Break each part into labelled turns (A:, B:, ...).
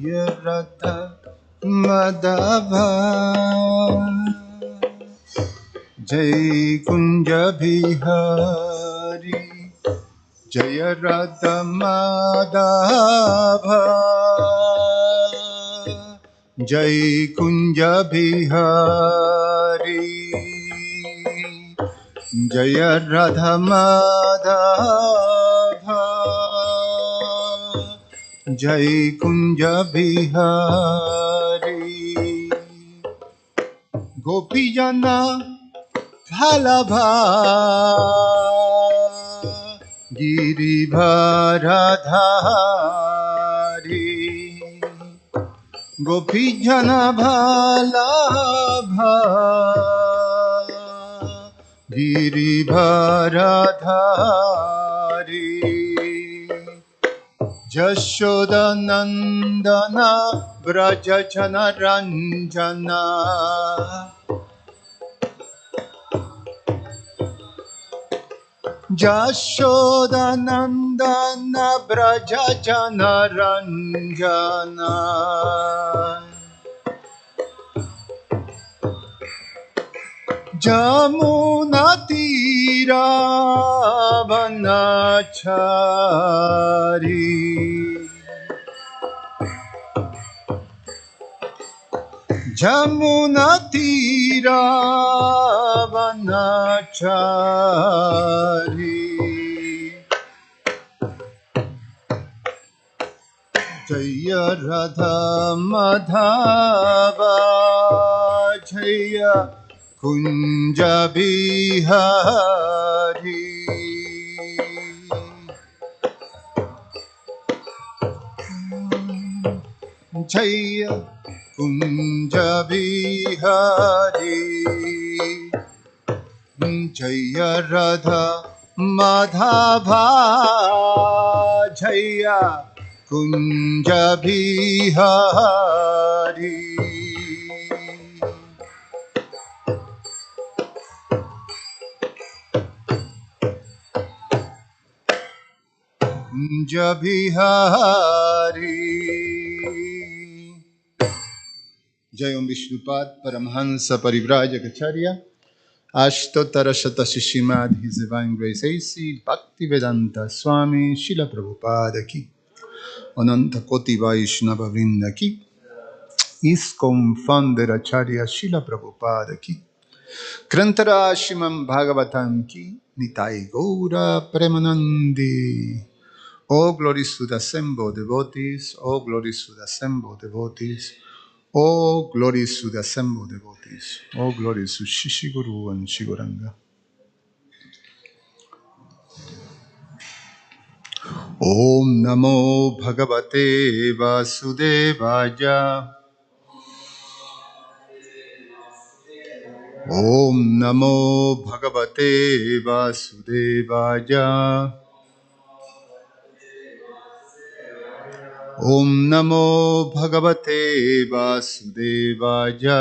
A: Radha Madhava Jai Kunja Bihari Jaya Radha Madhava Jai Kunja Bihari Jaya Radha Madhava Jai Kunja Bihari Gopijana Bhalabha Giribharadhari Gopijana Bhalabha Giribharadhari Jashoda Nandana Brajachana Ranjana Jashoda Nandana Brajachana Ranjana Jamuna Tira Vanachari Jamuna Tira Vanachari Jaya Radha Madhava Jaya Kunja Bihari Jaya Kunja Bihari Jaya Radha Madhava Jaya Kunja Bihari Kunja Bihari Jai Om Vishnupad Paramhansa Parivrajacharya Ashtotara Shata Srimad His Divine Grace A.C. Bhaktivedanta Swami Srila Prabhupada Ki Ananta Koti Vaishnava Vrinda Ki ISKCON Founder Acharya Srila Prabhupada Ki Krantara Shrimad Bhagavatam Ki Nitai Gaura Premanandi. All glories to the assembled devotees, all glories to the assembled devotees, all glories to the assembled devotees, all glories to Shishiguru and Shiguranga. Om Namo Bhagavate Vasudevaya. Om Namo Bhagavate Vasudevaya. Om Namo Bhagavate Vasudevaya.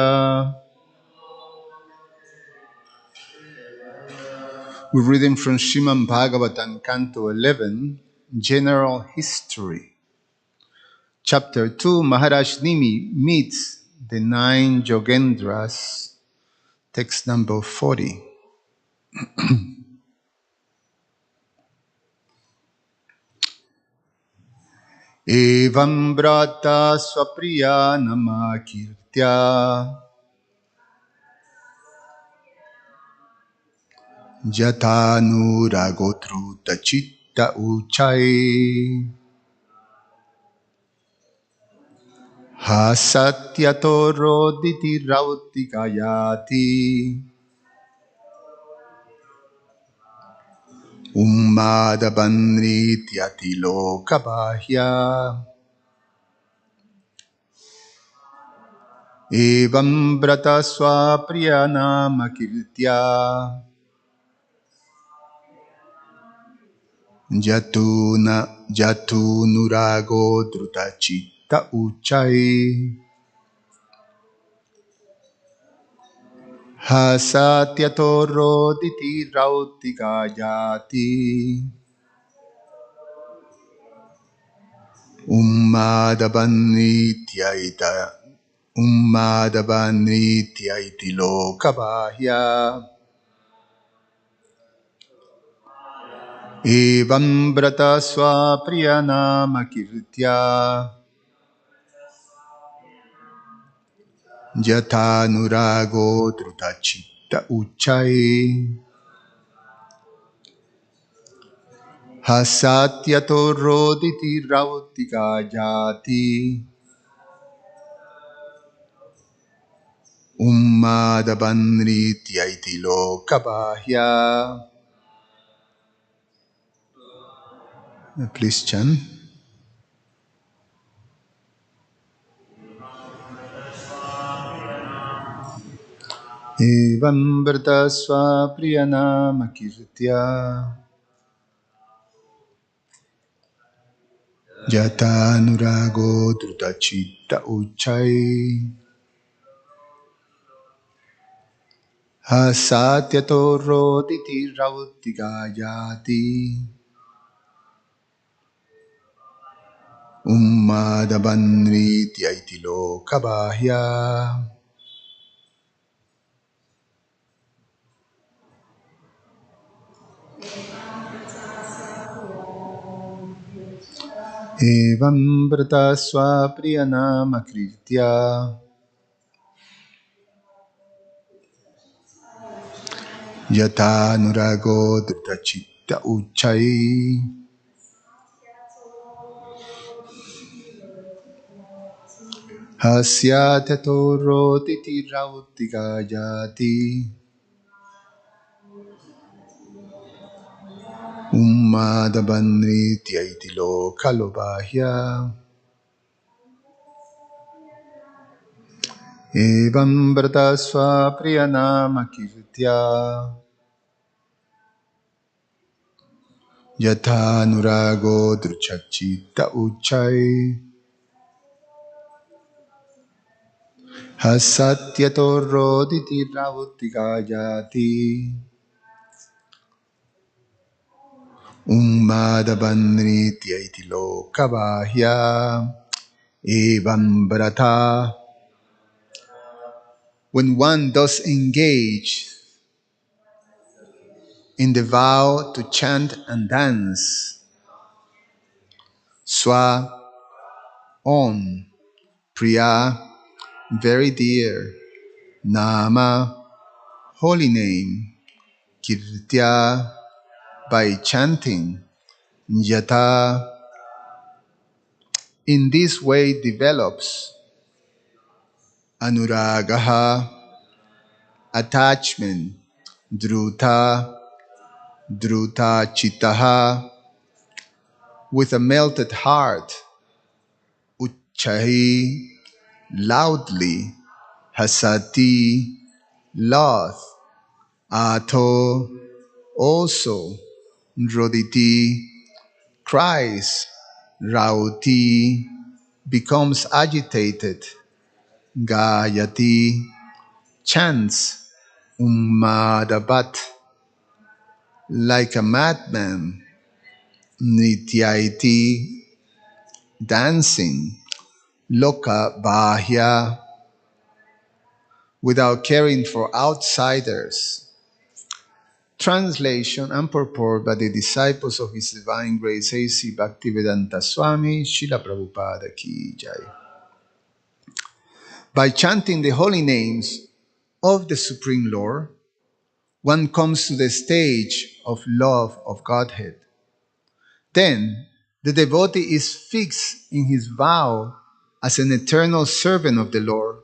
A: We're reading from Srimad Bhagavatam, Canto 11, General History. Chapter 2, Maharaj Nimi meets the 9 Yogendras, text number 40. Evam brata swapriya namakirtya jatanuragotruta chitta uchai hasatyato roditi rautikayati ummadabanrityati lokabahya evam brata swapriya namakirtya Jatunurago drutachita uchai hasatyatoro diti rautika yati Ummadabannityaiti lokabahya evam brata swapriyanama kirtya Jata nurago drutachitta uchai hasatyato roditi rautika jati ummadabannrityaiti lokabahya. Please chant. Evam vrta swapriyanama kirtya Jata nurago drutachitta uchai hasatyato roditi rautika jati ummadabannrityaiti lokabahya. Evam vrta swapriyanama kirtya Yata nurago drutachitta uchai hasyateto roditi rautika jati ummadabannrityaiti lokalobahya. Evam vrta swapriyanama kirtya Yata nurago druchachitta uchai hasatyato roditi rautika jati ummadabannrityaiti lokabahya. Evam brata. When one does engage in the vow to chant and dance, swa, on, priya, very dear, nama, holy name, kirtya, by chanting, yata, in this way develops anuragaha, attachment, druta, druta chittaha, with a melted heart, uchchahi, loudly, hasati, loth, ato, also, roditi, cries, rauti, becomes agitated, gayati, chants, ummadabat, like a madman, nityaiti, dancing, loka bahya, without caring for outsiders. Translation and purport by the disciples of His Divine Grace A.C. Bhaktivedanta Swami Srila Prabhupada Ki Jai. By chanting the holy names of the Supreme Lord, one comes to the stage of love of Godhead. Then the devotee is fixed in his vow as an eternal servant of the Lord,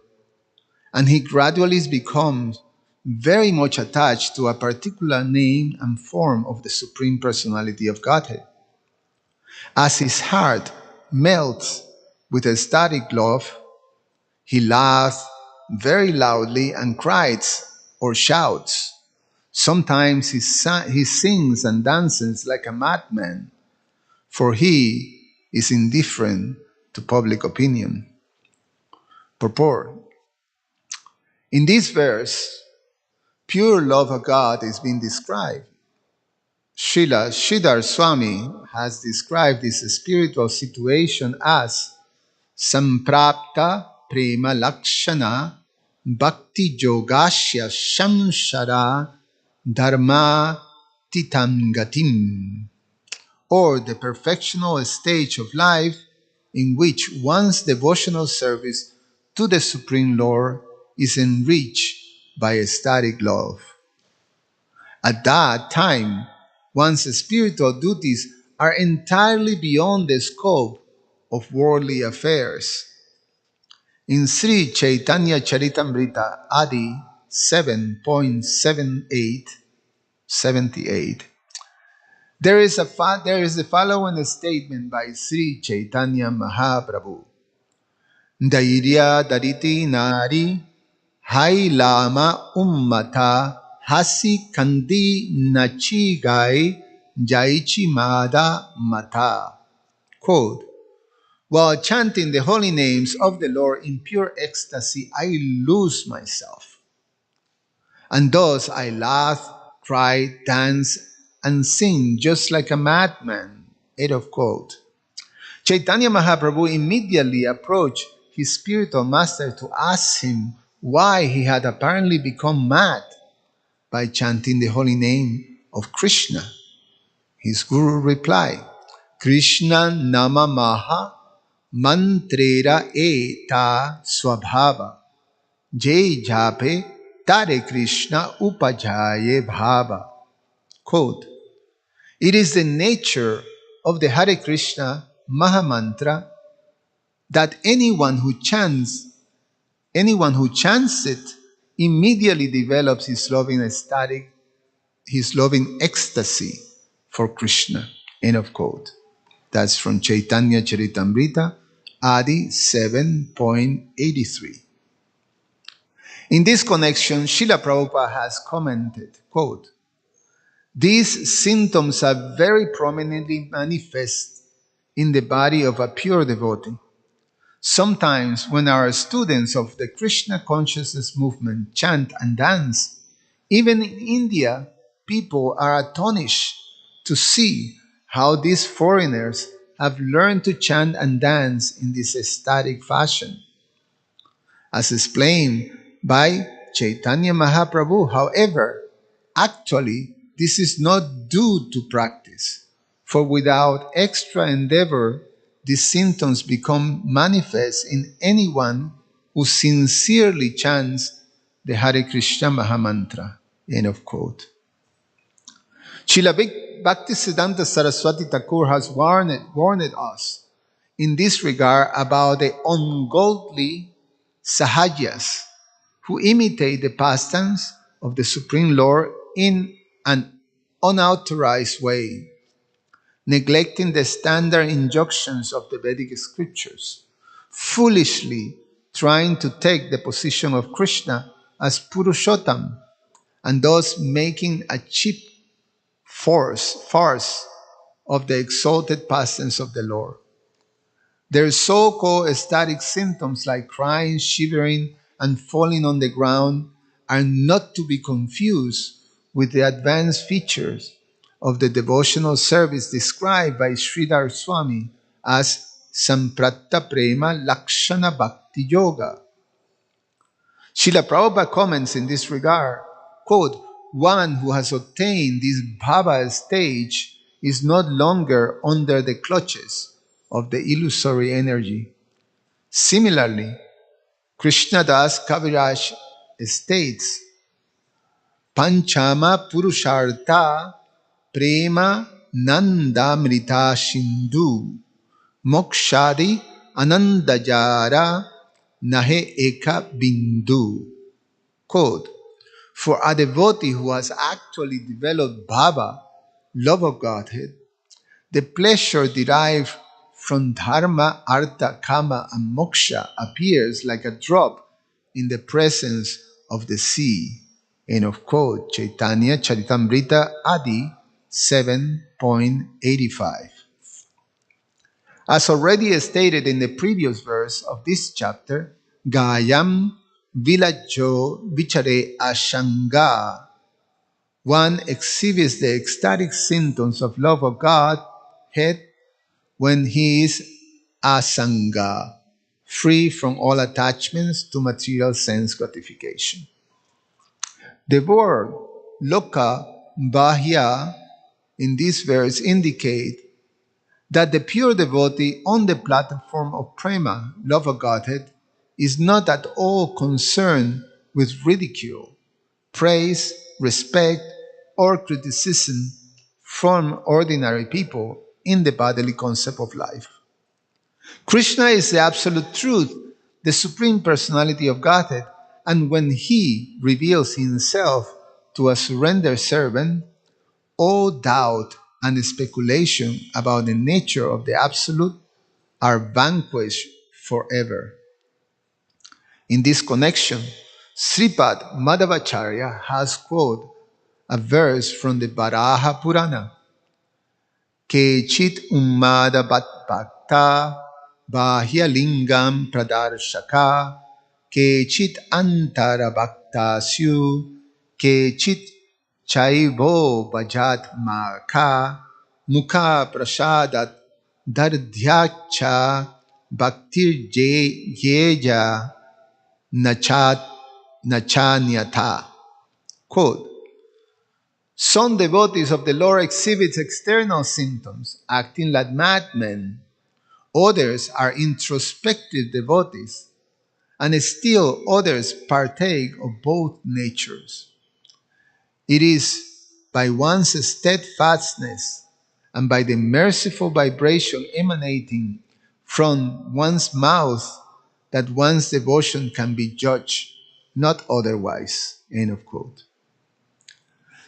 A: and he gradually becomes very much attached to a particular name and form of the Supreme Personality of Godhead. As his heart melts with ecstatic love, he laughs very loudly and cries or shouts. Sometimes he sings and dances like a madman, for he is indifferent to public opinion. Purport. In this verse, pure love of God is being described. Srila Sridhar Swami has described this spiritual situation as Samprapta Prema Lakshana Bhakti Yogasya Shamshara Dharma Titam Gatim, or the perfectional stage of life in which one's devotional service to the Supreme Lord is enriched by ecstatic love. At that time, one's spiritual duties are entirely beyond the scope of worldly affairs. In Sri Chaitanya Charitamrita Adi 7.78, there is the following statement by Sri Chaitanya Mahaprabhu. Dairya dariti nari hai lama ummata hasi kandi nachi gai jaichi mada mata. Quote, while chanting the holy names of the Lord in pure ecstasy, I lose myself. And thus I laugh, cry, dance, and sing just like a madman. End of quote. Chaitanya Mahaprabhu immediately approached his spiritual master to ask him why he had apparently become mad by chanting the holy name of Krishna. His guru replied, Krishna nama maha mantrera eta swabhava jai jape tare Krishna upajaye bhava. Quote, it is the nature of the Hare Krishna Mahamantra that anyone who chants it immediately develops his loving ecstasy for Krishna. End of quote. That's from Chaitanya Charitamrita, Adi 7.83. In this connection, Srila Prabhupada has commented, quote, these symptoms are very prominently manifest in the body of a pure devotee. Sometimes when our students of the Krishna consciousness movement chant and dance, even in India, people are astonished to see how these foreigners have learned to chant and dance in this ecstatic fashion. As explained by Chaitanya Mahaprabhu, however, actually this is not due to practice, for without extra endeavor, these symptoms become manifest in anyone who sincerely chants the Hare Krishna Mahamantra. End of quote. Srila Bhaktisiddhanta Saraswati Thakur has warned us in this regard about the ungodly sahajas who imitate the pastimes of the Supreme Lord in an unauthorized way, neglecting the standard injunctions of the Vedic scriptures, foolishly trying to take the position of Krishna as Purushottam, and thus making a cheap farce of the exalted pastimes of the Lord. Their so-called ecstatic symptoms like crying, shivering, and falling on the ground are not to be confused with the advanced features of the devotional service described by Sridhar Swami as Sampratta Prema Lakshana Bhakti Yoga. Srila Prabhupada comments in this regard, quote, one who has obtained this bhava stage is no longer under the clutches of the illusory energy. Similarly, Krishnadas Kaviraj states, Panchama Purushartha Prema Nanda Mrita Sindhu Mokshadi Anandajara Nahe Eka Bindu. Quote, for a devotee who has actually developed bhava, love of Godhead, the pleasure derived from dharma, artha, kama, and moksha appears like a drop in the presence of the sea. End of quote. Chaitanya Charitamrita Adi 7.85. As already stated in the previous verse of this chapter, Gayam Vilajo Vichare Ashanga One exhibits the ecstatic symptoms of love of God head when he is asanga, free from all attachments to material sense gratification. The word loka bahya in this verse indicate that the pure devotee on the platform of prema, love of Godhead, is not at all concerned with ridicule, praise, respect, or criticism from ordinary people in the bodily concept of life. Krishna is the absolute truth, the supreme personality of Godhead, and when he reveals himself to a surrendered servant, all doubt and speculation about the nature of the absolute are vanquished forever. In this connection, Sripad Madhavacharya has quoted a verse from the Varaha Purana. Kechit ummada bhakta bahya lingam pradarshaka kechit antara bhakta syu kechit chaivo bhajat maka mukha prasadat dardhyacha bhaktir yeja nachat nachanyata. Quote, some devotees of the Lord exhibit external symptoms, acting like madmen. Others are introspective devotees, and still others partake of both natures. It is by one's steadfastness and by the merciful vibration emanating from one's mouth that one's devotion can be judged, not otherwise. End of quote.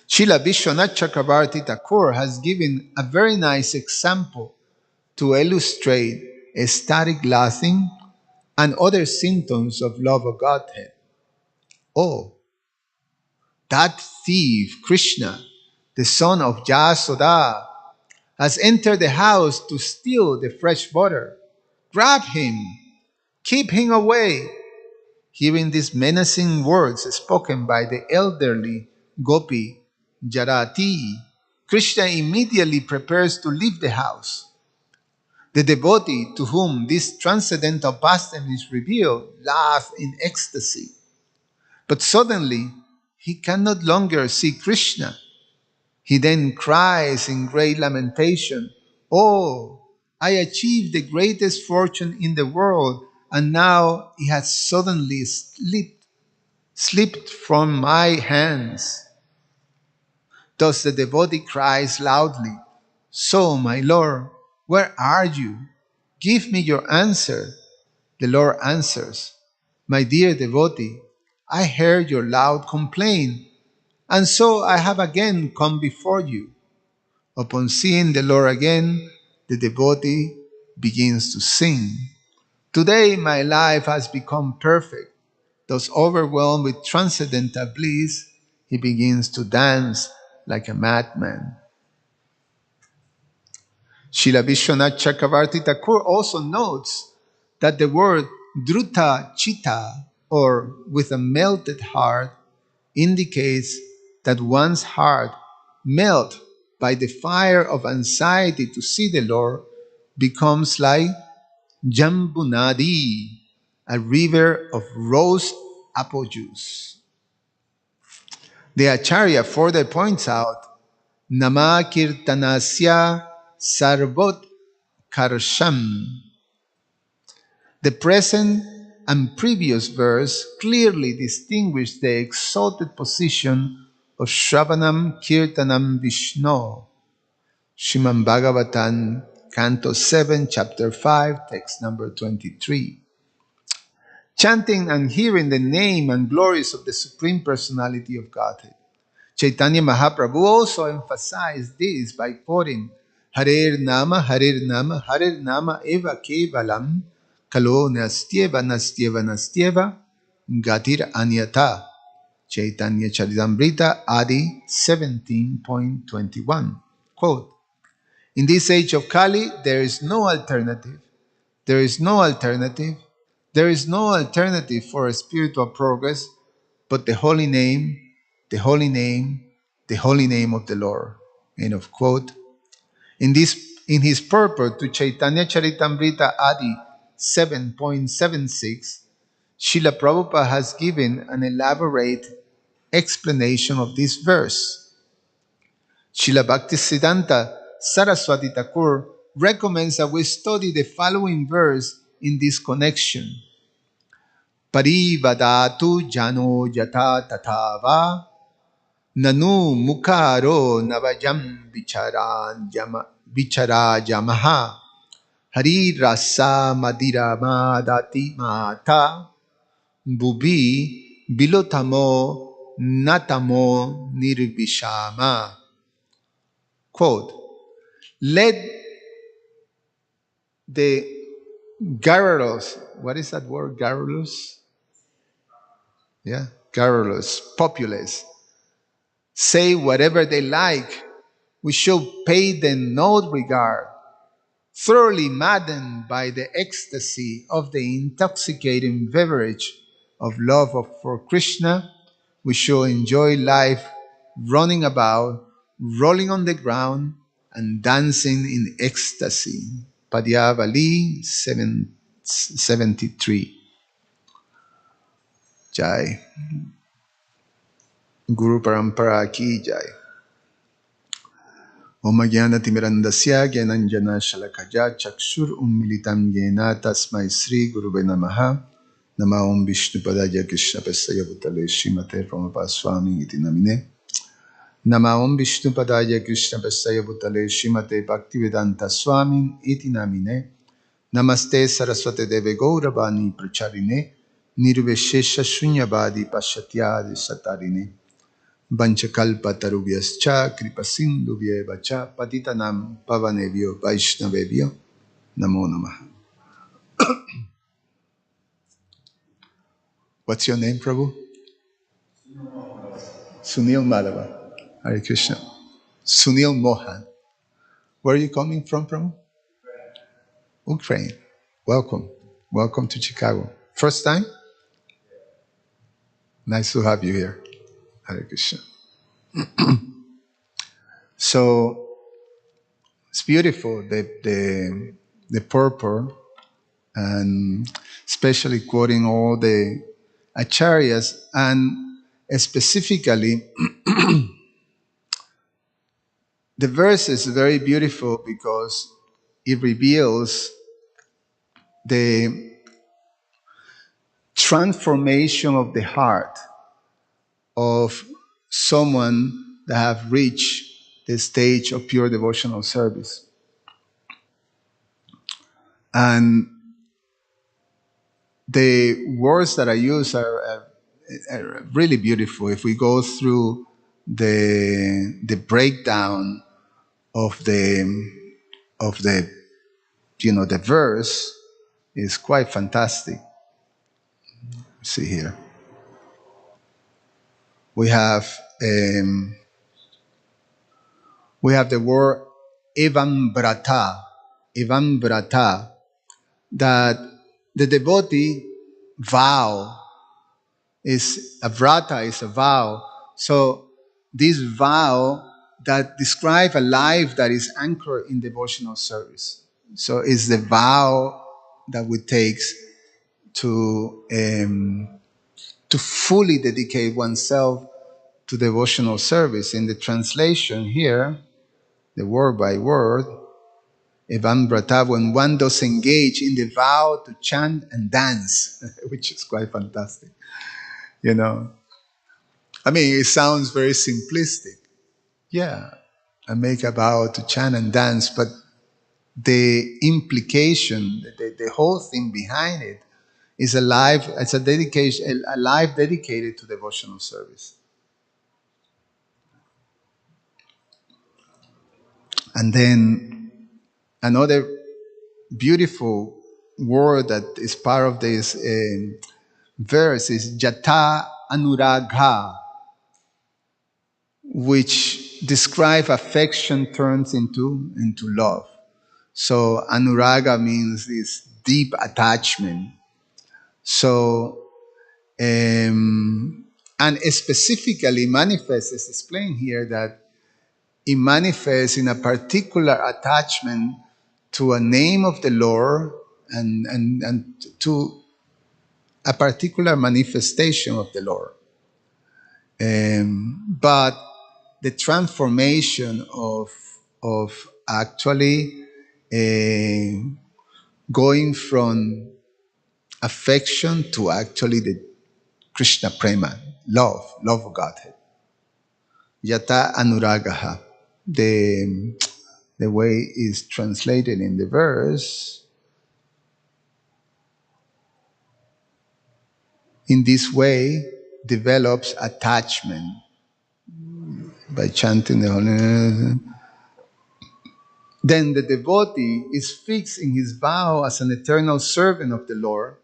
A: Srila Vishwanath Chakravarti Thakur has given a very nice example to illustrate ecstatic laughing and other symptoms of love of Godhead. Oh, that thief, Krishna, the son of Yasoda, has entered the house to steal the fresh butter. Grab him, keep him away. Hearing these menacing words spoken by the elderly Gopi Jarati, Krishna immediately prepares to leave the house. The devotee to whom this transcendental pastime is revealed laughs in ecstasy. But suddenly, he can no longer see Krishna. He then cries in great lamentation, "Oh, I achieved the greatest fortune in the world, and now it has suddenly slipped from my hands." Thus the devotee cries loudly, "So, my Lord, where are you? Give me your answer." The Lord answers, "My dear devotee, I heard your loud complaint, and so I have again come before you." Upon seeing the Lord again, the devotee begins to sing. "Today my life has become perfect." Thus overwhelmed with transcendental bliss, he begins to dance like a madman. Srila Vishwanath Chakravarti Thakur also notes that the word druta chitta, or with a melted heart, indicates that one's heart, melted by the fire of anxiety to see the Lord, becomes like Jambunadi, a river of rose apple juice. The Acharya further points out, Nama Kirtanasya Sarvot Karsham. The present and previous verse clearly distinguish the exalted position of Shravanam Kirtanam Vishnu. Srimad Bhagavatam, Canto 7, Chapter 5, text number 23. Chanting and hearing the name and glories of the Supreme Personality of Godhead. Chaitanya Mahaprabhu also emphasized this by quoting Harer Nama, Harer Nama Eva Kevalam, Kalo Nastyeva, Nastyeva, Nastyeva, Gatir Anyata. Chaitanya Charitamrita Adi 17.21. Quote, in this age of Kali, there is no alternative. There is no alternative. There is no alternative for spiritual progress but the holy name, the holy name, the holy name of the Lord. End of quote. In his purport to Chaitanya Charitamrita Adi 7.76, Srila Prabhupada has given an elaborate explanation of this verse. Srila Bhaktisiddhanta Saraswati Thakur recommends that we study the following verse in this connection. Parivadatu jano yata tatava nanu mukaro navajam bichara jamaha hari rasa madira madati mata bubi bilotamo natamo nirbishama. Quote, let the garrulous, what is that word, garrulous? Yeah, garrulous, populace, say whatever they like. We should pay them no regard. Thoroughly maddened by the ecstasy of the intoxicating beverage of love for Krishna, we shall enjoy life running about, rolling on the ground, and dancing in ecstasy. Padyavali 73. Jai. Guru Parampara ki jai. Om Jnana Timirandasya Jnananjana Shalakaya Chakshur Ummilitam Jena Tasmai Sri Gurube Namaha. Nama Om Vishnu Padaya Krishna Pesaya Bhutale Srimate Prabhupada Swami Iti Namine. Nama Om Vishnu Padaya Krishna Pesaya Bhutale Srimate Bhaktivedanta Swami Iti Namine. Namaste Saraswate Deve Gauravani Pracharine Nirveshesha Shunyavadi Pashatyadi Satarine. Vanchakalpa tarubhyascha kripasindubhya cha patitanam pavanebhyo vaishnavebhyo namo namaha. What's your name, Prabhu? Sunil Madhava. Hare Krishna. Sunil Mohan. Where are you coming from, Prabhu? Ukraine. Welcome. Welcome to Chicago. First time? Nice to have you here. Hare Krishna. So it's beautiful, the purport, and especially quoting all the acharyas, and specifically the verse is very beautiful because it reveals the transformation of the heart of someone that have reached the stage of pure devotional service. And the words that I use are really beautiful. If we go through the breakdown of the the verse, is quite fantastic. See here, we have the word evam brata, that the devotee vow is a vrata, is a vow. So this vow that describe a life that is anchored in devotional service. So it's the vow that we take to fully dedicate oneself to devotional service. In the translation here, the word by word, Evan Brata, when one does engage in the vow to chant and dance, which is quite fantastic. I mean, it sounds very simplistic. Yeah, I make a vow to chant and dance, but the implication, the whole thing behind it is a life, it's a dedication, a life dedicated to devotional service. And then another beautiful word that is part of this verse is Jata Anuragha, which describe affection turns into love. So Anuraga means this deep attachment. So And specifically manifests is explained here that it manifests in a particular attachment to a name of the Lord and to a particular manifestation of the Lord. But the transformation of actually going from affection to actually the Krishna prema, love of Godhead. Yata anuragaha. The way is translated in the verse, in this way develops attachment by chanting the holy. Then the devotee is fixed in his vow as an eternal servant of the Lord.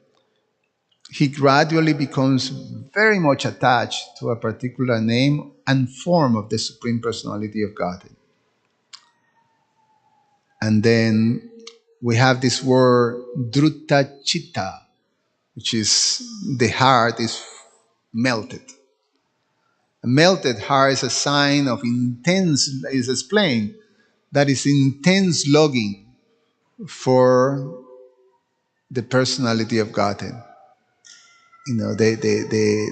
A: He gradually becomes very much attached to a particular name and form of the Supreme Personality of Godhead. And then we have this word druta chitta, which is the heart is melted. A melted heart is a sign of intense, is explained, that is intense longing for the personality of Godhead. You know, the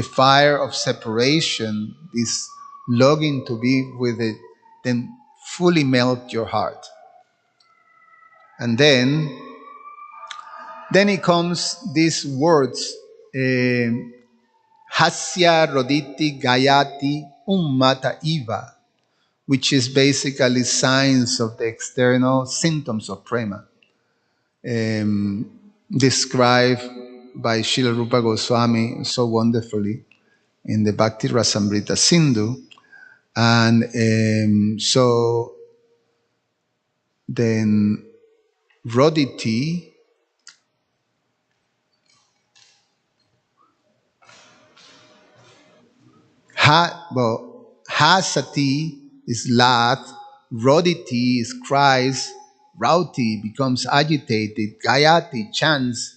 A: fire of separation, this longing to be with it, then fully melt your heart. And then it comes these words, Hasya Roditi Gayati Ummata Iva, which is basically signs of the external symptoms of prema, described by Srila Rupa Goswami so wonderfully in the Bhakti Rasamrita Sindhu. And so then Roditi, Hasati is laugh, Roditi is cries, Rauti becomes agitated, Gayati chants,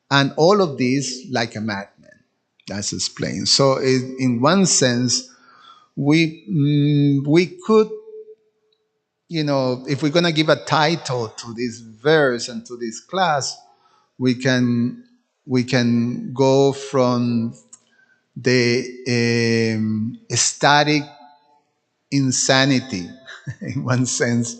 A: and all of this like a madman. That's explained. So in one sense, we could, you know, if we're going to give a title to this verse and to this class, we can go from the static insanity in one sense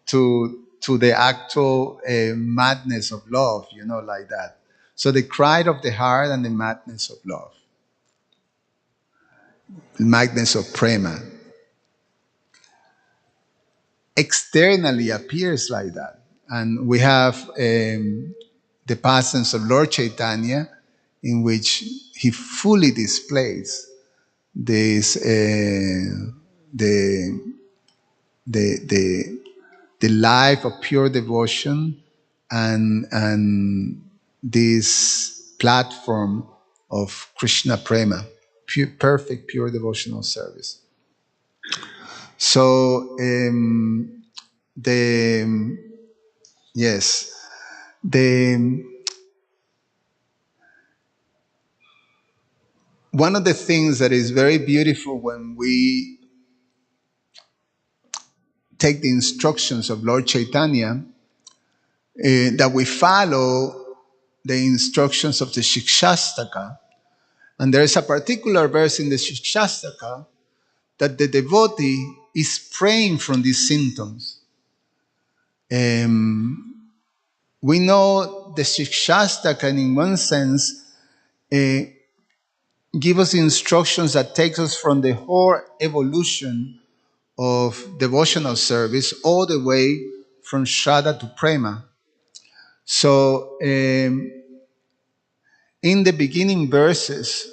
A: to the actual madness of love, you know, like that. So the cry of the heart and the madness of love, the madness of prema, externally appears like that. And we have the passions of Lord Chaitanya, in which he fully displays this the life of pure devotion and this platform of Krishna prema, perfect pure devotional service. So one of the things that is very beautiful when we take the instructions of Lord Chaitanya, that we follow the instructions of the Shikshastaka. And there is a particular verse in the Shikshastaka that the devotee is praying from these symptoms. We know the Shikshastaka, in one sense, give us instructions that takes us from the whole evolution of devotional service all the way from Shraddha to Prema. So in the beginning verses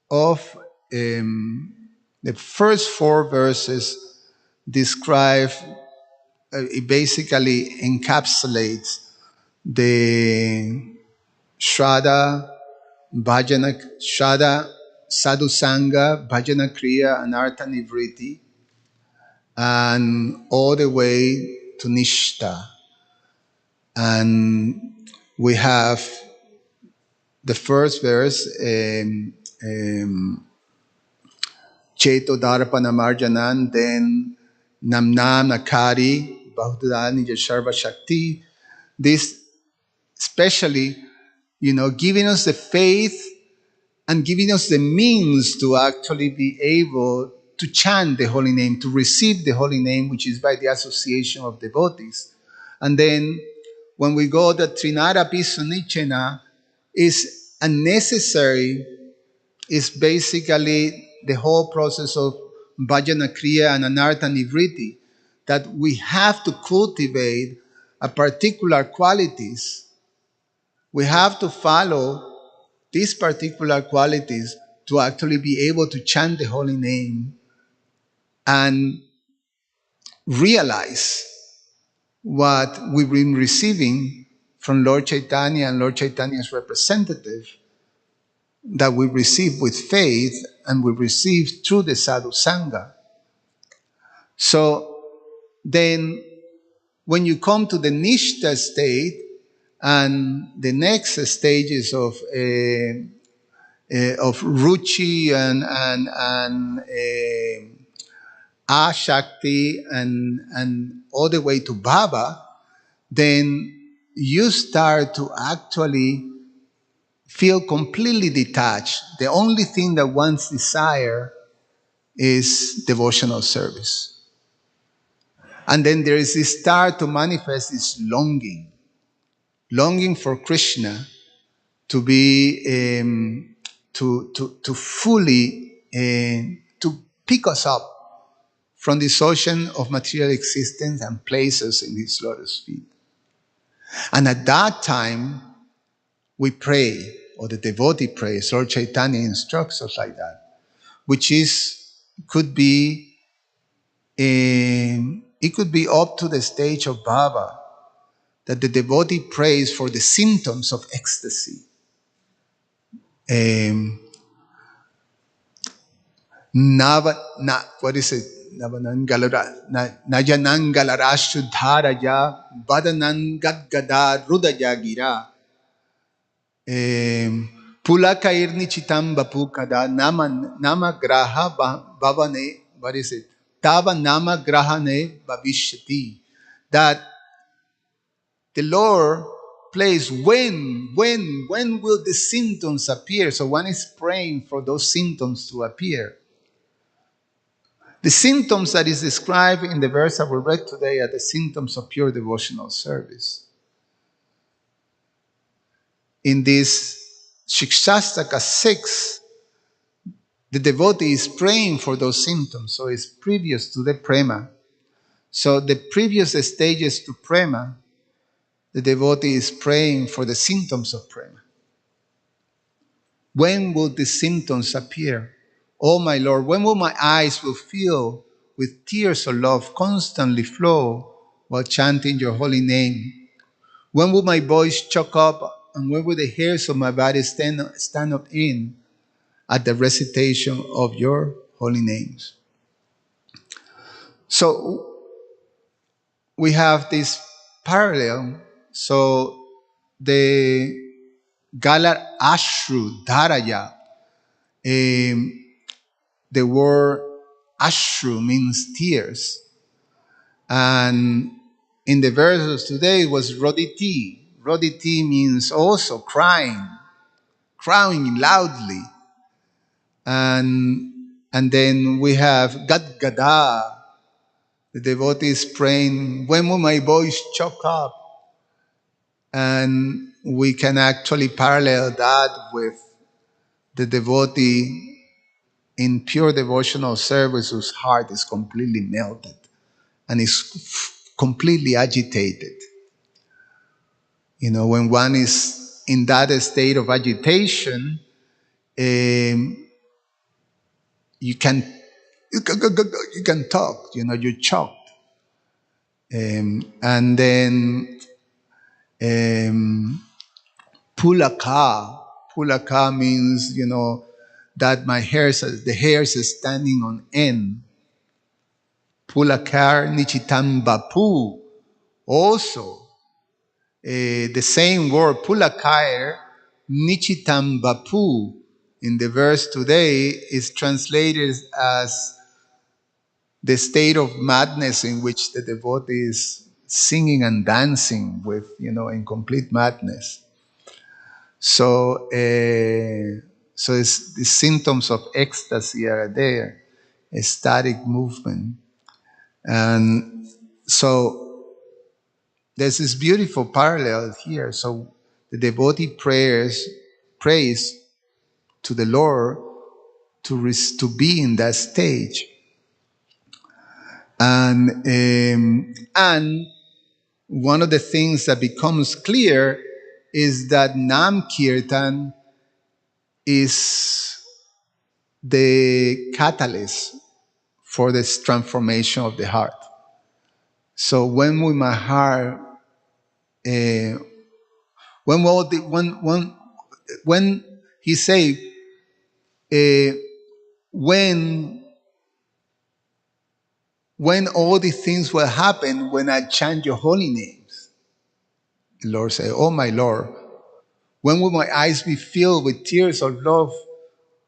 A: of the first 4 verses describe, it basically encapsulates the Shraddha, Bhajana, Shraddha, Sadhu Sangha, Bhajana Kriya, and Artha Nivriti, and all the way to Nishta. And we have the first verse, Cheto Darpana Marjanan, then Namnam Nakari, Bahudani Jasharva Shakti. This especially, giving us the faith and giving us the means to actually be able to chant the holy name, to receive the holy name, which is by the association of devotees. And then when we go to Trinara Pisunichena, is unnecessary, is basically the whole process of Bhajana Kriya and Anartha Nivriti, that we have to cultivate a particular qualities. We have to follow these particular qualities to actually be able to chant the holy name and realize what we've been receiving from Lord Chaitanya and Lord Chaitanya's representative, that we receive with faith and we receive through the Sadhu Sangha. So then when you come to the Nishta state and the next stages of Ruchi and Ashakti and all the way to Baba, then you start to actually feel completely detached. The only thing that one's desire is devotional service. And then there is this start to manifest this longing for Krishna to be, to fully, to pick us up from this ocean of material existence and place us in his lotus feet. And at that time, we pray, or the devotee prays, Lord Chaitanya instructs us like that, which could be it could be up to the stage of Baba, that the devotee prays for the symptoms of ecstasy. What is it? Najanangalara Shuddharaya Badanan Gadgada Rudaya Gira Pulakairni Chitam Bapukada Nama Graha Bhavane, what is it? Tava Nama Grahane Bhavishyati. That the Lord plays when will the symptoms appear? So one is praying for those symptoms to appear. The symptoms that is described in the verse that we read today are the symptoms of pure devotional service. In this Shikshastaka 6, the devotee is praying for those symptoms, so it's previous to the prema. So the previous stages to prema, the devotee is praying for the symptoms of prema. When will the symptoms appear? Oh my Lord, when will my eyes will fill with tears of love constantly flow while chanting your holy name? When will my voice choke up and when will the hairs of my body stand up in at the recitation of your holy names? So we have this parallel. So the Galar Ashru Dharaya, the word Ashru means tears. And in the verses today it was Roditi. Roditi means also crying loudly. And then we have Gadgada. The devotee is praying, when will my voice choke up? And we can actually parallel that with the devotee in pure devotional service whose heart is completely melted and is completely agitated. When one is in that state of agitation, you can talk, you're choked. And then Pulaka means, that the hairs is standing on end. Pulakar Nichitam Bapu. Also, the same word, Pulakair Nichitam Bapu, in the verse today is translated as the state of madness in which the devotee is singing and dancing with, in complete madness. So, so it's, the symptoms of ecstasy are there, ecstatic movement. And so there's this beautiful parallel here. So the devotee prays to the Lord to be in that stage. And one of the things that becomes clear is that Nam Kirtan is the catalyst for this transformation of the heart. So when we my heart, when he say, when all these things will happen when I chant your holy names, the Lord say, "Oh my Lord, when will my eyes be filled with tears of love,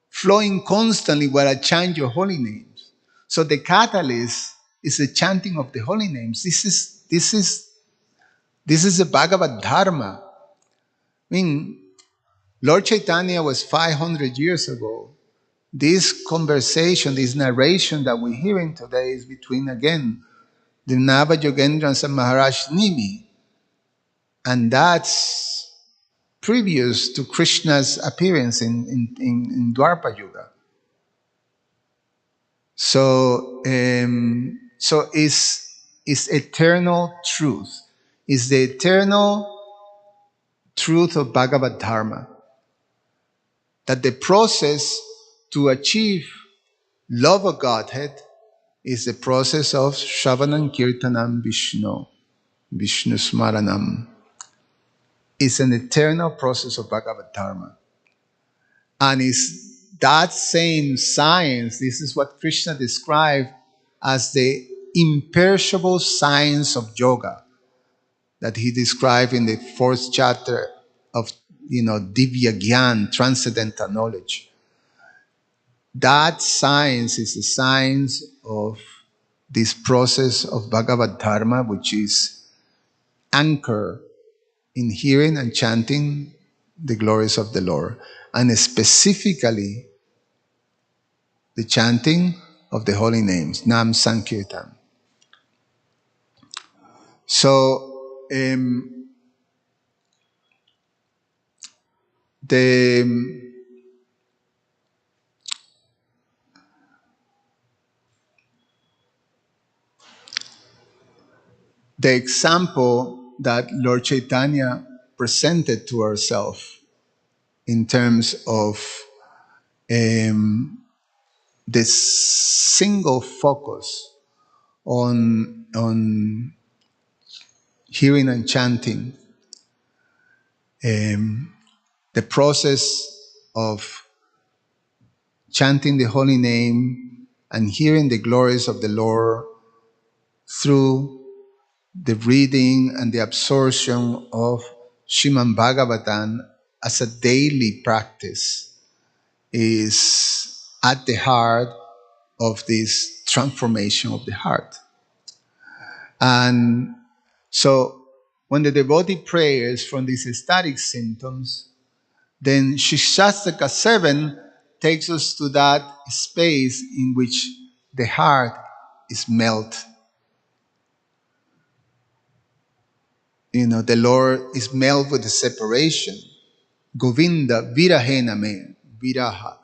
A: flowing constantly while I chant your holy names?" So the catalyst is the chanting of the holy names. This is the Bhagavad Dharma. I mean, Lord Chaitanya was 500 years ago. This conversation, this narration that we're hearing today is between, again, the Nava Yogendras and Maharaj Nimi. And that's previous to Krishna's appearance in Dwapara Yuga. So, so it's eternal truth. It's the eternal truth of Bhagavad Dharma. That the process to achieve love of Godhead is the process of Shravanam Kirtanam Vishnu Smaranam. It's an eternal process of Bhagavad Dharma. And it's that same science, this is what Krishna described as the imperishable science of yoga, that he described in the 4th chapter of, Divya Gyan, transcendental knowledge. That science is the science of this process of Bhagavad Dharma, which is anchored in hearing and chanting the glories of the Lord, and specifically the chanting of the holy names, Nam Sankirtan. So the example that Lord Chaitanya presented to ourselves in terms of this single focus on hearing and chanting, the process of chanting the holy name and hearing the glories of the Lord through the reading and the absorption of Srimad Bhagavatam as a daily practice is at the heart of this transformation of the heart. And so when the devotee prays from these ecstatic symptoms, then Shikshastaka 7 takes us to that space in which the heart is melt. The Lord is melt with the separation. Govinda, virahena me, viraha.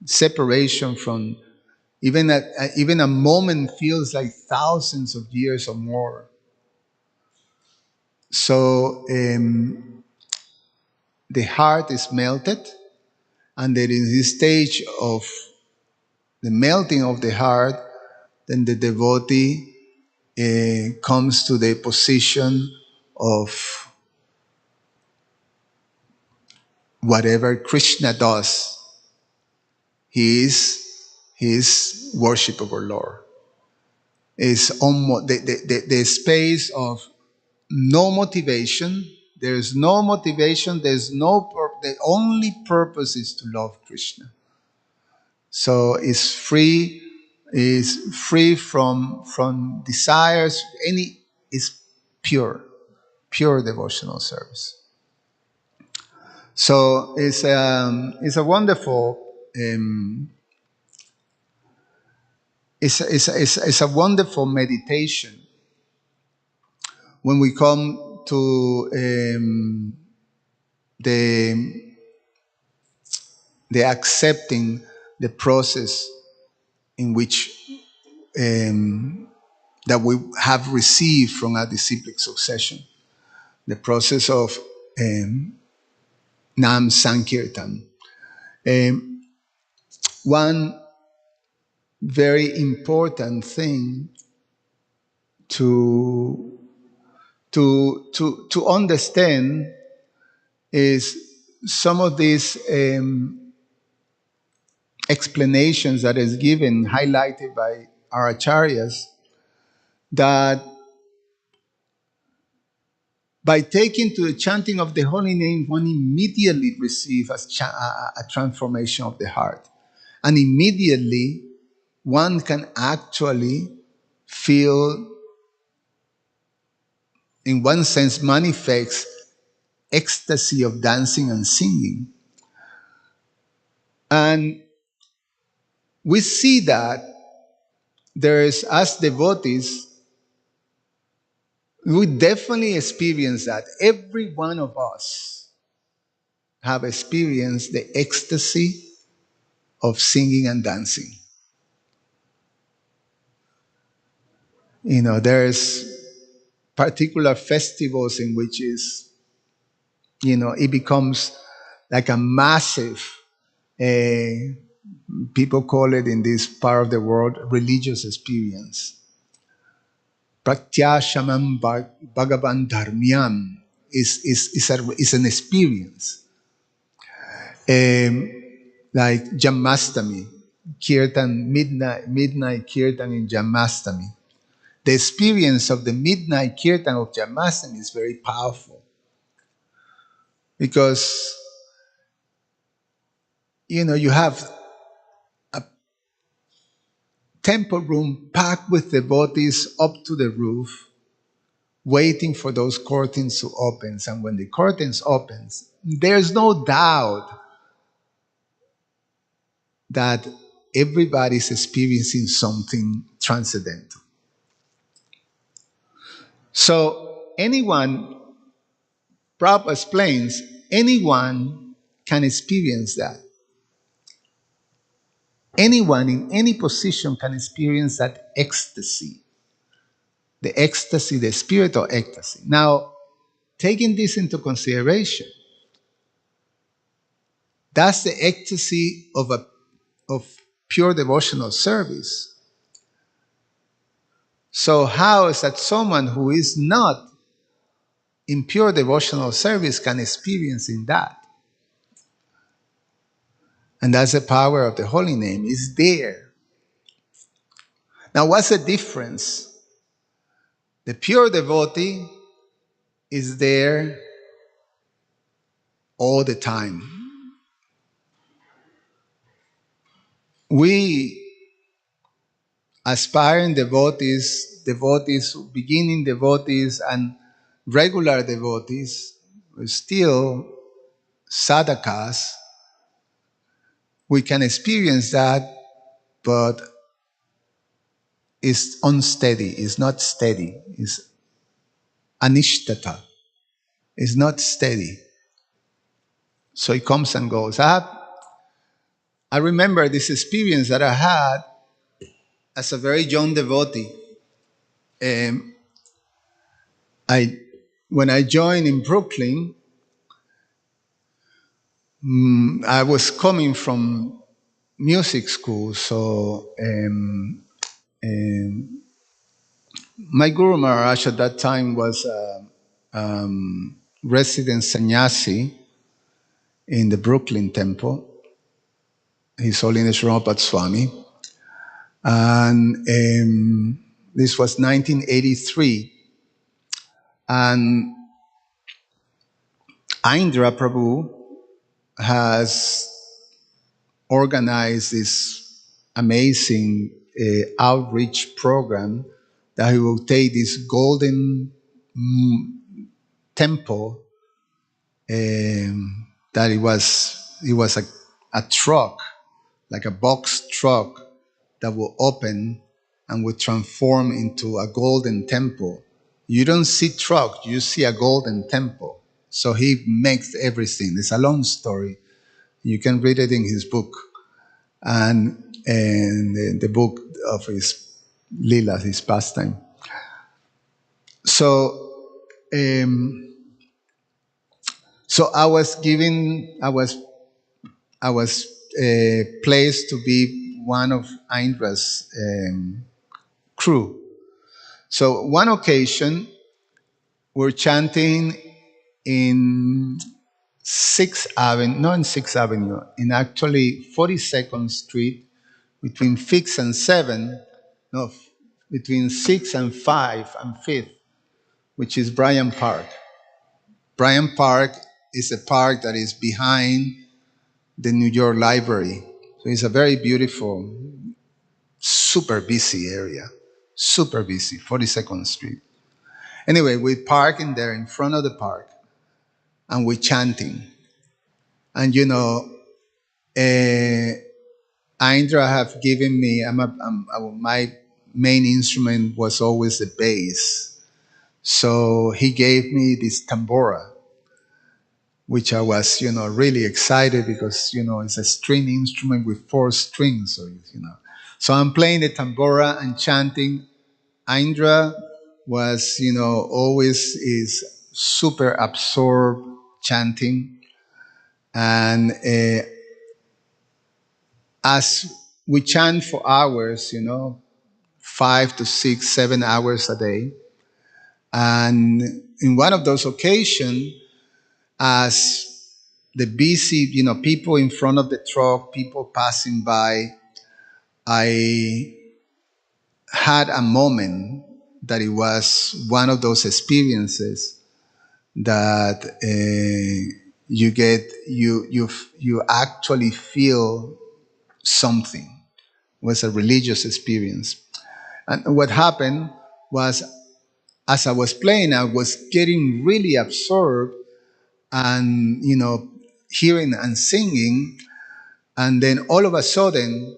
A: Separation from, even a moment feels like thousands of years or more. So the heart is melted, and there is this stage of the melting of the heart, then the devotee comes to the position of whatever Krishna does. He is worship of our Lord. It's almost the space of no motivation. There's no motivation. There's no the only purpose is to love Krishna. So is free from desires. Is pure, pure devotional service. So it's a wonderful it's a wonderful meditation when we come to the accepting the process in which that we have received from a disciplic succession, the process of Nam Sankirtan. One very important thing to understand is some of these explanations that is given, highlighted by our acharyas, that by taking to the chanting of the holy name, one immediately receives a transformation of the heart. And immediately one can actually feel, in one sense, manifests ecstasy of dancing and singing. And we see that there is, as devotees, we definitely experience that. Every one of us have experienced the ecstasy of singing and dancing. You know, there's particular festivals in which it becomes like a massive, people call it in this part of the world, religious experience. Pratyashamam Bhagavan Dharmyam is an experience. Like Jamastami, Kirtan, midnight Kirtan in Jamastami. The experience of the midnight Kirtan of Jamastami is very powerful because, you have a temple room packed with devotees up to the roof, waiting for those curtains to open. And when the curtains opens, there's no doubt that everybody's experiencing something transcendental. So anyone, Prabhupada explains, anyone can experience that. Anyone in any position can experience that ecstasy. The ecstasy, the spiritual ecstasy. Now, taking this into consideration, that's the ecstasy of pure devotional service. So how is that someone who is not in pure devotional service can experience in that? And that's the power of the holy name. It's there. Now, what's the difference? The pure devotee is there all the time. We aspiring devotees, beginning devotees, and regular devotees, still sadhakas, we can experience that, but it's unsteady, it's not steady, it's anishtata, it's not steady. So it comes and goes. I remember this experience that I had as a very young devotee. When I joined in Brooklyn, I was coming from music school, so my Guru Maharaj at that time was resident sannyasi in the Brooklyn temple, His Holiness Ramat Swami, and this was 1983, and Indra Prabhu has organized this amazing outreach program that he will take this golden temple that it was a truck, like a box truck that will open and will transform into a golden temple. You don't see truck, you see a golden temple. So he makes everything. It's a long story. You can read it in his book and the book of his lila, his pastime. So so I was placed to be one of Indra's crew. So one occasion we're chanting in Sixth Avenue, not in Sixth Avenue, in actually 42nd Street, between 6 and 7, no, between 6 and 5 and 5th, which is Bryant Park. Bryant Park is a park that is behind the New York Library. So it's a very beautiful, super busy area. Super busy, 42nd Street. Anyway, we park in there in front of the park and we're chanting. And Indra have given me, my main instrument was always the bass. So he gave me this tambora, which I was, really excited because, it's a string instrument with 4 strings. So I'm playing the tambora and chanting. Indra was, always is super absorbed chanting. And as we chant for hours, 5 to 6, 7 hours a day. And in one of those occasions, as the busy, people in front of the truck, people passing by, I had a moment that it was one of those experiences that you actually feel something. It was a religious experience. And what happened was, as I was playing, I was getting really absorbed and, hearing and singing. And then all of a sudden,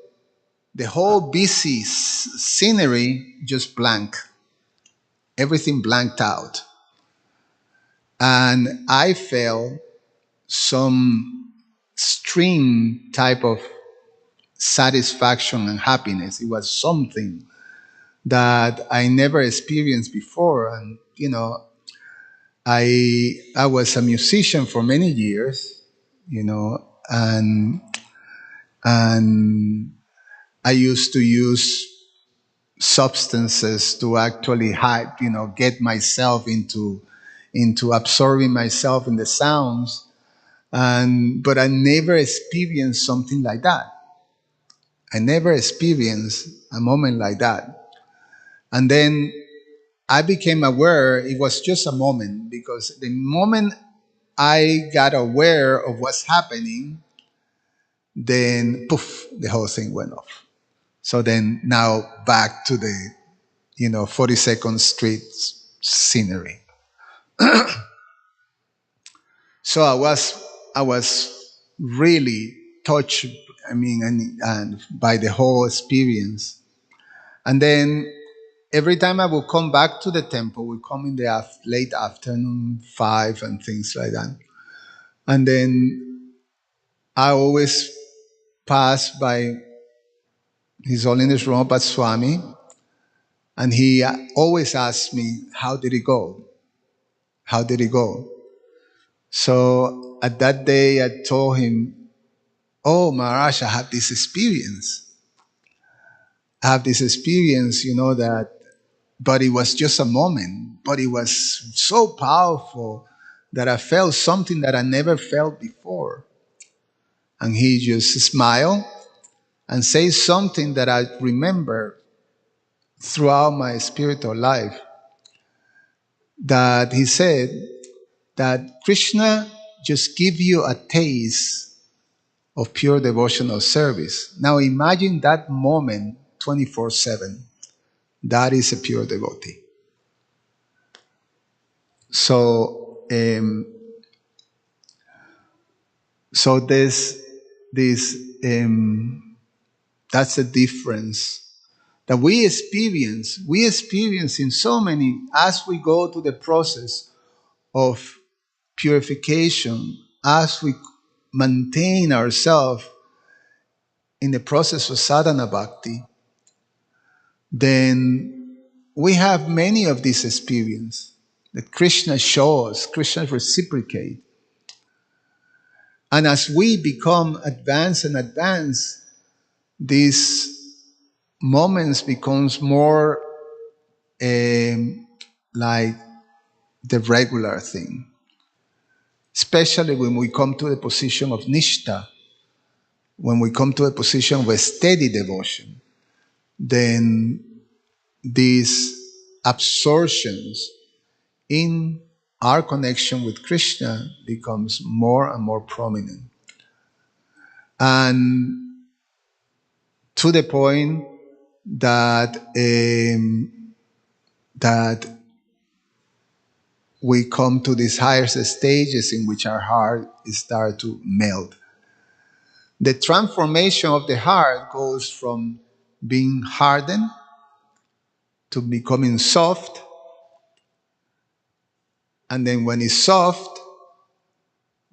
A: the whole busy scenery just blank. Everything blanked out. And I felt some extreme type of satisfaction and happiness. It was something that I never experienced before. And, I was a musician for many years, and I used to use substances to actually get myself into absorbing myself in the sounds, but I never experienced something like that. I never experienced a moment like that. And then I became aware it was just a moment, because the moment I got aware of what's happening, then poof, the whole thing went off. So then now back to the 42nd Street scenery. So I was really touched. And by the whole experience. And then every time I would come back to the temple, we come in the late afternoon, 5 and things like that. And then I always pass by His Holiness Rumapat Swami, and he always asks me, how did it go? How did it go? So at that day, I told him, oh, Maharaj, I have this experience. I have this experience, but it was just a moment, but it was so powerful that I felt something that I never felt before. And he just smiled and said something that I remember throughout my spiritual life. That he said that Krishna just give you a taste of pure devotional service. Now imagine that moment 24/7. That is a pure devotee. So, so this that's the difference that we experience. We experience in so many as we go to the process of purification, as we maintain ourselves in the process of sadhana bhakti, then we have many of these experiences that Krishna shows, Krishna reciprocate. And as we become advanced and advanced, these moments becomes more like the regular thing. Especially when we come to the position of nishta, when we come to a position of a steady devotion, then these absorptions in our connection with Krishna becomes more and more prominent. And to the point that that we come to these higher stages in which our heart starts to melt. The transformation of the heart goes from being hardened to becoming soft. And then when it's soft,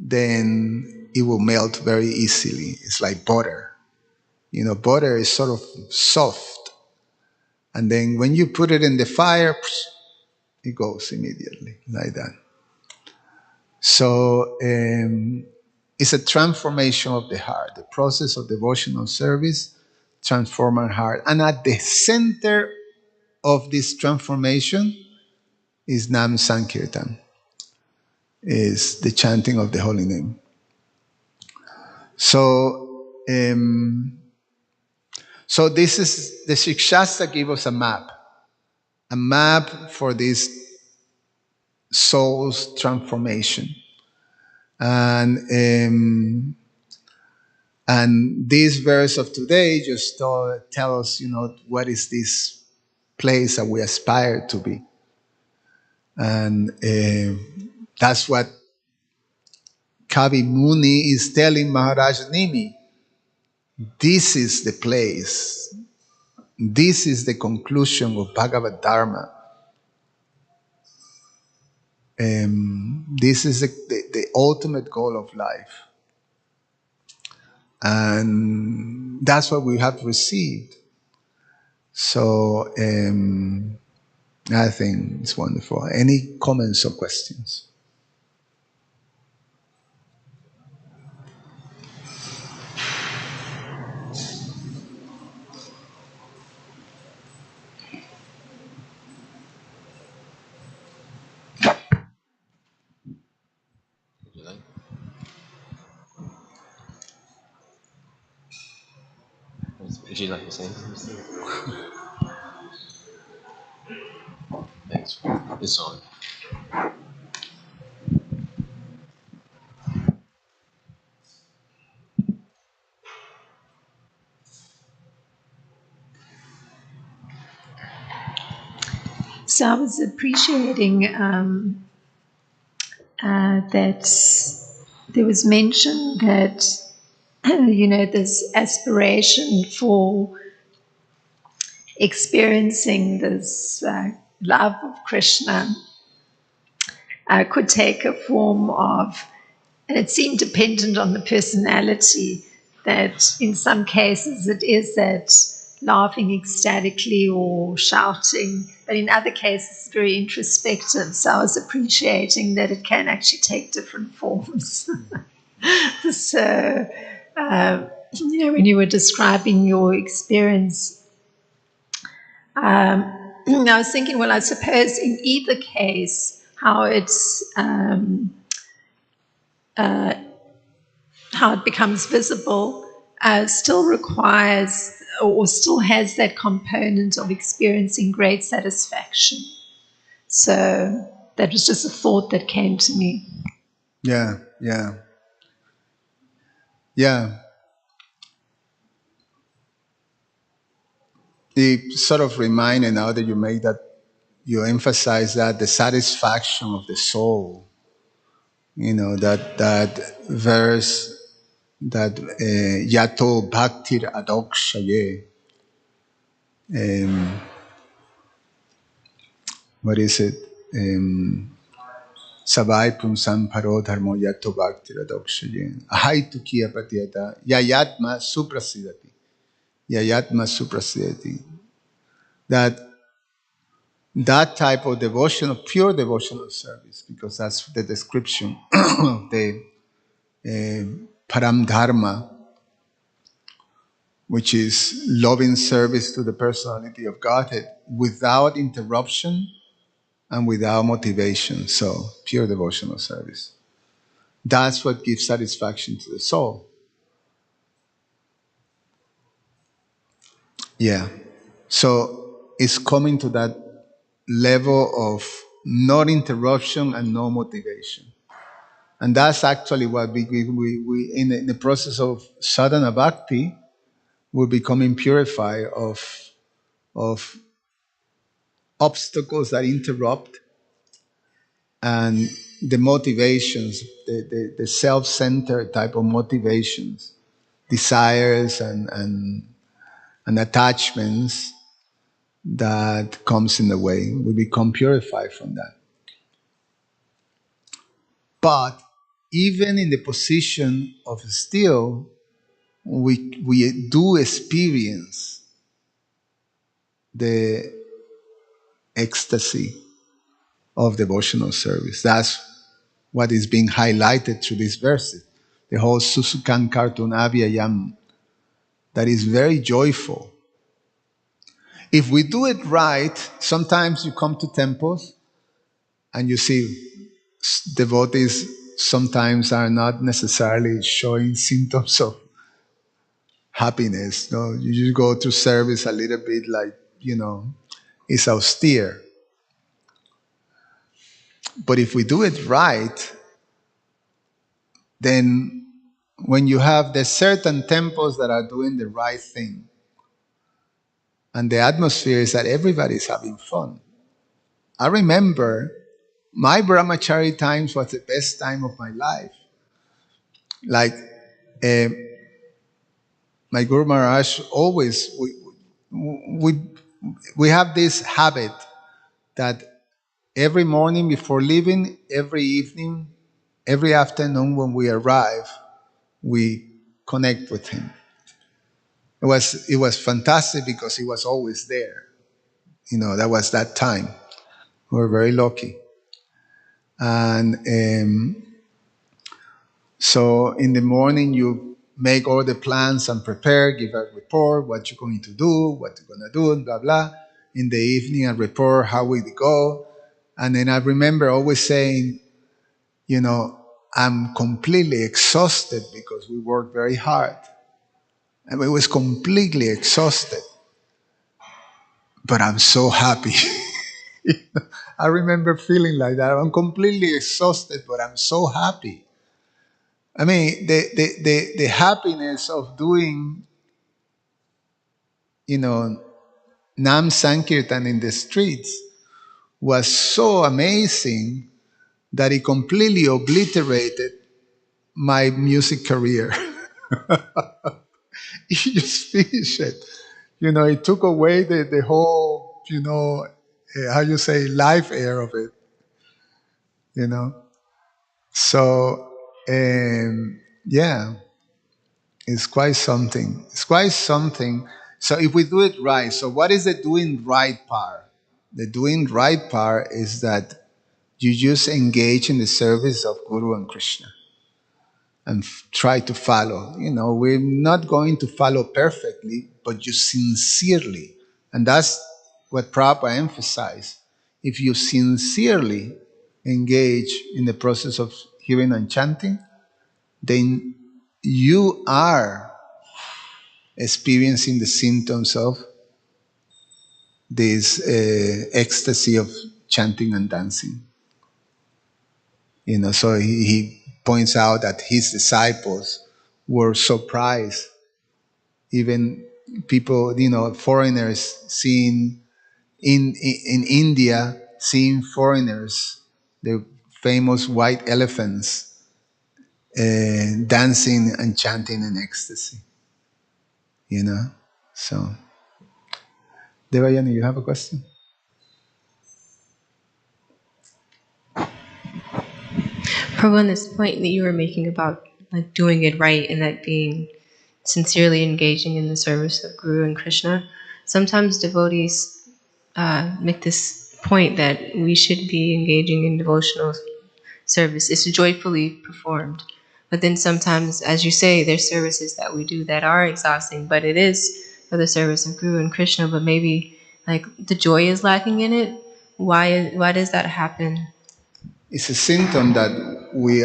A: then it will melt very easily. It's like butter. You know, butter is sort of soft. And then when you put it in the fire, it goes immediately like that. So it's a transformation of the heart. The process of devotional service transforms our heart. And at the center of this transformation is Nam Sankirtan, is the chanting of the holy name. So, so this is, the Shikshastra gives us a map for this soul's transformation. And this verse of today just tell us, what is this place that we aspire to be. And that's what Kavi Muni is telling Maharaj Nimi. This is the place. This is the conclusion of Bhagavad Dharma. This is the ultimate goal of life. And that's what we have received. So I think it's wonderful. Any comments or questions?
B: Would you like to say something? Thanks. It's on.
C: So I was appreciating that there was mention that, this aspiration for experiencing this love of Krishna could take a form of, and it seemed dependent on the personality, that in some cases it is that laughing ecstatically or shouting, but in other cases it's very introspective. So I was appreciating that it can actually take different forms. So, when you were describing your experience, I was thinking, well, I suppose in either case, how it becomes visible still requires or still has that component of experiencing great satisfaction. So that was just a thought that came to me.
A: Yeah, yeah, yeah. It sort of reminded now that you made that, you emphasize that the satisfaction of the soul, that verse, that yato bhaktir adokshaye, um, what is it? Savai pumsam paro dharmo yato bhaktir adokshaye ahaitu kiya pratyata yayatma suprasidati, yayatma suprasidati. That type of devotional, pure devotional service, because that's the description of the param dharma, which is loving service to the personality of Godhead without interruption and without motivation. So, pure devotional service. That's what gives satisfaction to the soul. Yeah. So, it's coming to that level of no interruption and no motivation. And that's actually what we in the process of sadhana bhakti, we're becoming purified of obstacles that interrupt, and the motivations, the self-centered type of motivations, desires and attachments that comes in the way. We become purified from that. But even in the position of still, we do experience the ecstasy of devotional service. That's what is being highlighted through these verses. The whole Susukan Kartun Abhyayam, that is very joyful. If we do it right, sometimes you come to temples and you see devotees sometimes are not necessarily showing symptoms of happiness. No, you just go to service a little bit like, it's austere. But if we do it right, then when you have the certain temples that are doing the right thing, and the atmosphere is that everybody's having fun. I remember my brahmachari times was the best time of my life. Like uh, my Guru Maharaj always, we, we have this habit that every morning before leaving, every evening, every afternoon when we arrive, we connect with him. It was fantastic because he was always there. That was that time. We were very lucky. And so in the morning, you make all the plans and prepare, give a report, what you're going to do, what you're going to do, and blah, blah. In the evening, a report, how will it go? And then I remember always saying, I'm completely exhausted because we worked very hard. And we was completely exhausted. But I'm so happy. I remember feeling like that. I'm completely exhausted, but I'm so happy. I mean, the happiness of doing, Nam Sankirtan in the streets was so amazing that it completely obliterated my music career. You just finished it. It took away the whole, how you say, life air of it, you know. So, yeah, it's quite something. It's quite something. So if we do it right, so what is the doing right part? The doing right part is that you just engage in the service of Guru and Krishna and try to follow. We're not going to follow perfectly, but you sincerely. And that's what Prabhupada emphasized. If you sincerely engage in the process of hearing and chanting, then you are experiencing the symptoms of this ecstasy of chanting and dancing. So he points out that his disciples were surprised. Even people, foreigners seeing in India, seeing foreigners, the famous white elephants, dancing and chanting in ecstasy. So, Devayani, you have a question?
D: Prabhu, on this point that you were making about like doing it right and that being sincerely engaging in the service of Guru and Krishna, sometimes devotees make this point that we should be engaging in devotional service. It's joyfully performed. But then sometimes, as you say, there's services that we do that are exhausting, but it is for the service of Guru and Krishna, but maybe like the joy is lacking in it. Why does that happen?
A: It's a symptom that we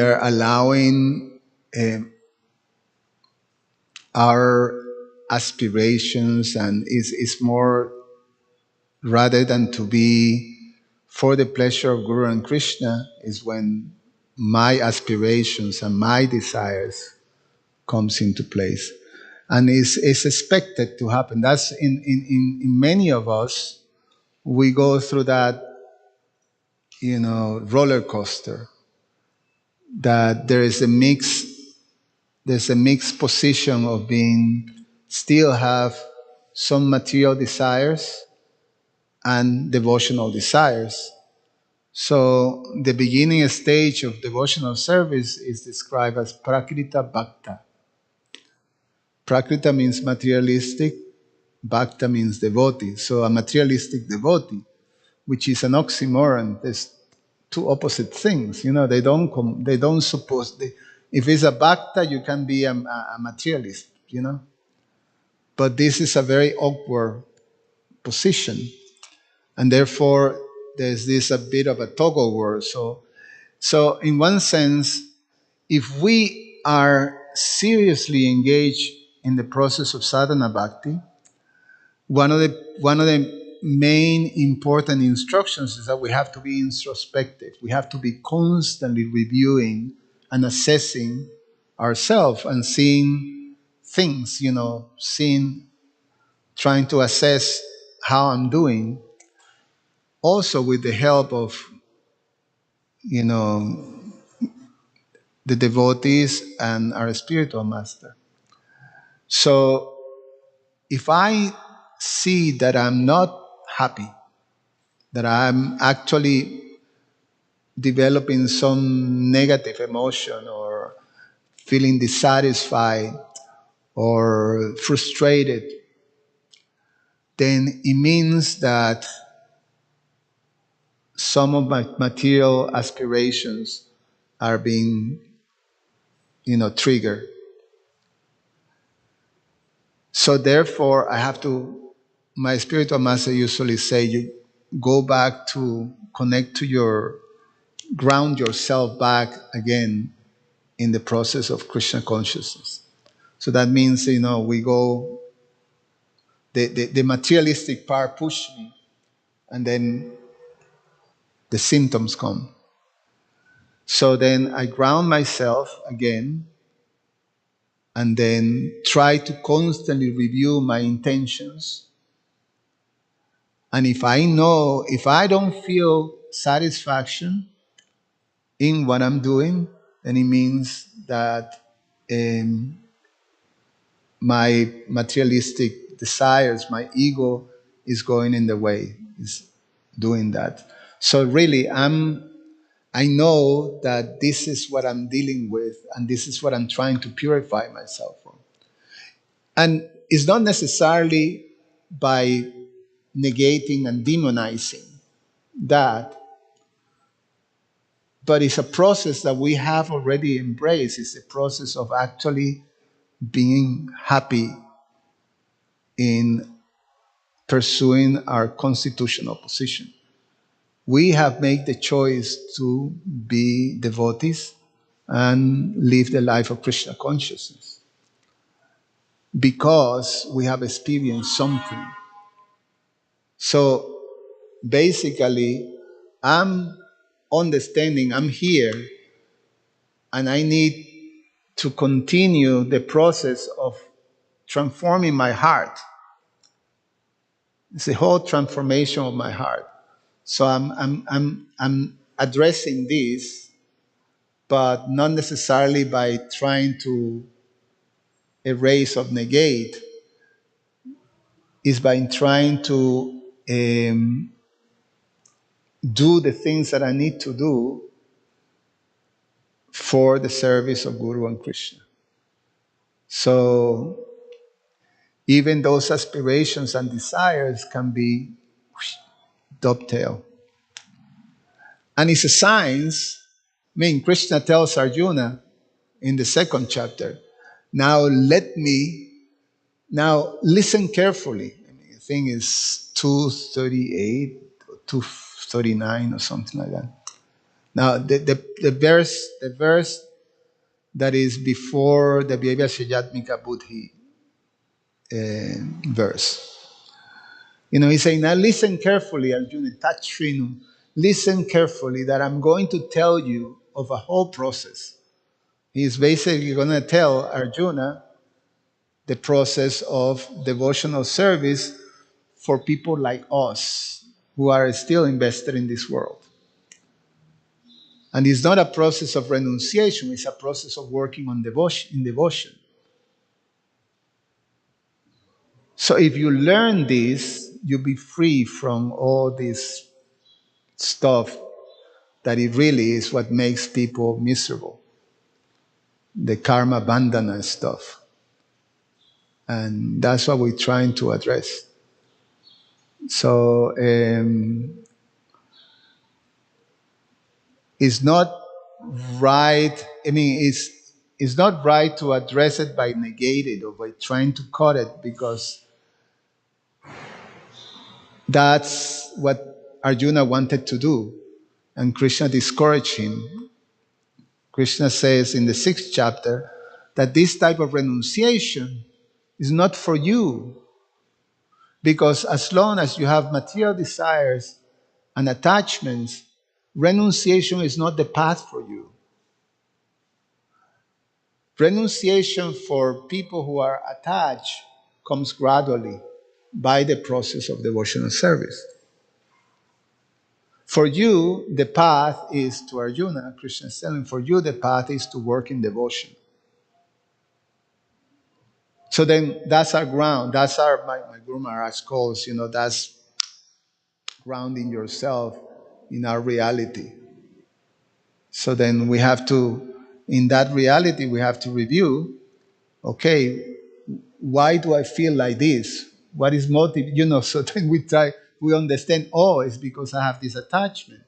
A: are allowing our aspirations, and it's more, rather than to be for the pleasure of Guru and Krishna, is when my aspirations and my desires comes into place. And it's expected to happen. That's in many of us, we go through that, roller coaster, that there's a mixed position of being, still have some material desires and devotional desires. So the beginning stage of devotional service is described as prakrita bhakta. Prakrita means materialistic, bhakta means devotee. So a materialistic devotee, which is an oxymoron, there's two opposite things. They don't suppose. If it's a bhakta, you can be a materialist. But this is a very awkward position, and therefore there's this a bit of a toggle war. So in one sense, if we are seriously engaged in the process of sadhana bhakti, one of the main important instructions is that we have to be introspective. We have to be constantly reviewing and assessing ourselves and seeing things, trying to assess how I'm doing, also with the help of, the devotees and our spiritual master. So if I see that I'm not happy, that I'm actually developing some negative emotion or feeling dissatisfied or frustrated, then it means that some of my material aspirations are being, triggered. So therefore, my spiritual master usually say, you go back to connect to ground yourself back again in the process of Krishna consciousness. So that means, we go, the materialistic part push me, and then the symptoms come. So then I ground myself again, and then try to constantly review my intentions. And if I don't feel satisfaction in what I'm doing, then it means that my materialistic desires, my ego is going in the way, is doing that. So really, I know that this is what I'm dealing with, and this is what I'm trying to purify myself from. And it's not necessarily by negating and demonizing that, but it's a process that we have already embraced. It's a process of actually being happy in pursuing our constitutional position. We have made the choice to be devotees and live the life of Krishna consciousness because we have experienced something. So basically, I'm understanding I'm here and I need to continue the process of transforming my heart. It's the whole transformation of my heart. So I'm addressing this, but not necessarily by trying to erase or negate, is by trying to do the things that I need to do for the service of Guru and Krishna. So even those aspirations and desires can be dovetail. And it's a science. I mean, Krishna tells Arjuna in the second chapter, now listen carefully. I mean, I think it's 238 or 239 or something like that. Now, the verse that is before the Vyavasayatmika Buddhi verse. He's saying, now listen carefully, Arjuna, Tatshrinu. Listen carefully that I'm going to tell you of a whole process. He's basically going to tell Arjuna the process of devotional service for people like us who are still invested in this world. And it's not a process of renunciation, it's a process of working on devotion. So if you learn this, you'll be free from all this stuff that it really is what makes people miserable. The karma bandhana stuff. And that's what we're trying to address. So it's not right, it's not right to address it by negating it or by trying to cut it, because that's what Arjuna wanted to do. And Krishna discouraged him. Krishna says in the 6th chapter that this type of renunciation is not for you, because as long as you have material desires and attachments, renunciation is not the path for you. Renunciation for people who are attached comes gradually by the process of devotional service. For you, the path is to Arjuna. Krishna is telling, for you, the path is to work in devotion. So then that's our ground. That's my Guru Maharaj calls, that's grounding yourself in our reality. So then we have to, in that reality, we have to review, okay, why do I feel like this? What is motive? So then we understand, it's because I have this attachment.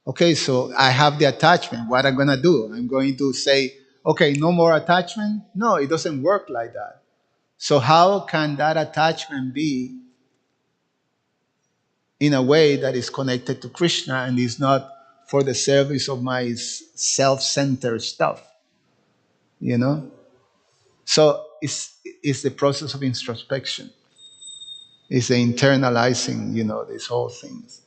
A: Okay, so I have the attachment. What I'm going to do? I'm going to say, okay, no more attachment? No, it doesn't work like that. So how can that attachment be in a way that is connected to Krishna and is not for the service of my self-centered stuff? So it's the process of introspection. It's the internalizing, these whole things.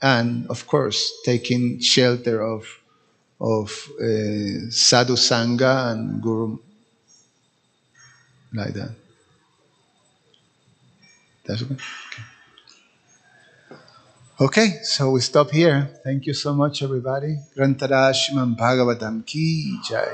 A: And of course, taking shelter of sadhu sangha and guru, like that. That's okay. Okay, so we stop here. Thank you so much, everybody. Grantara Srimad Bhagavatam ki jai.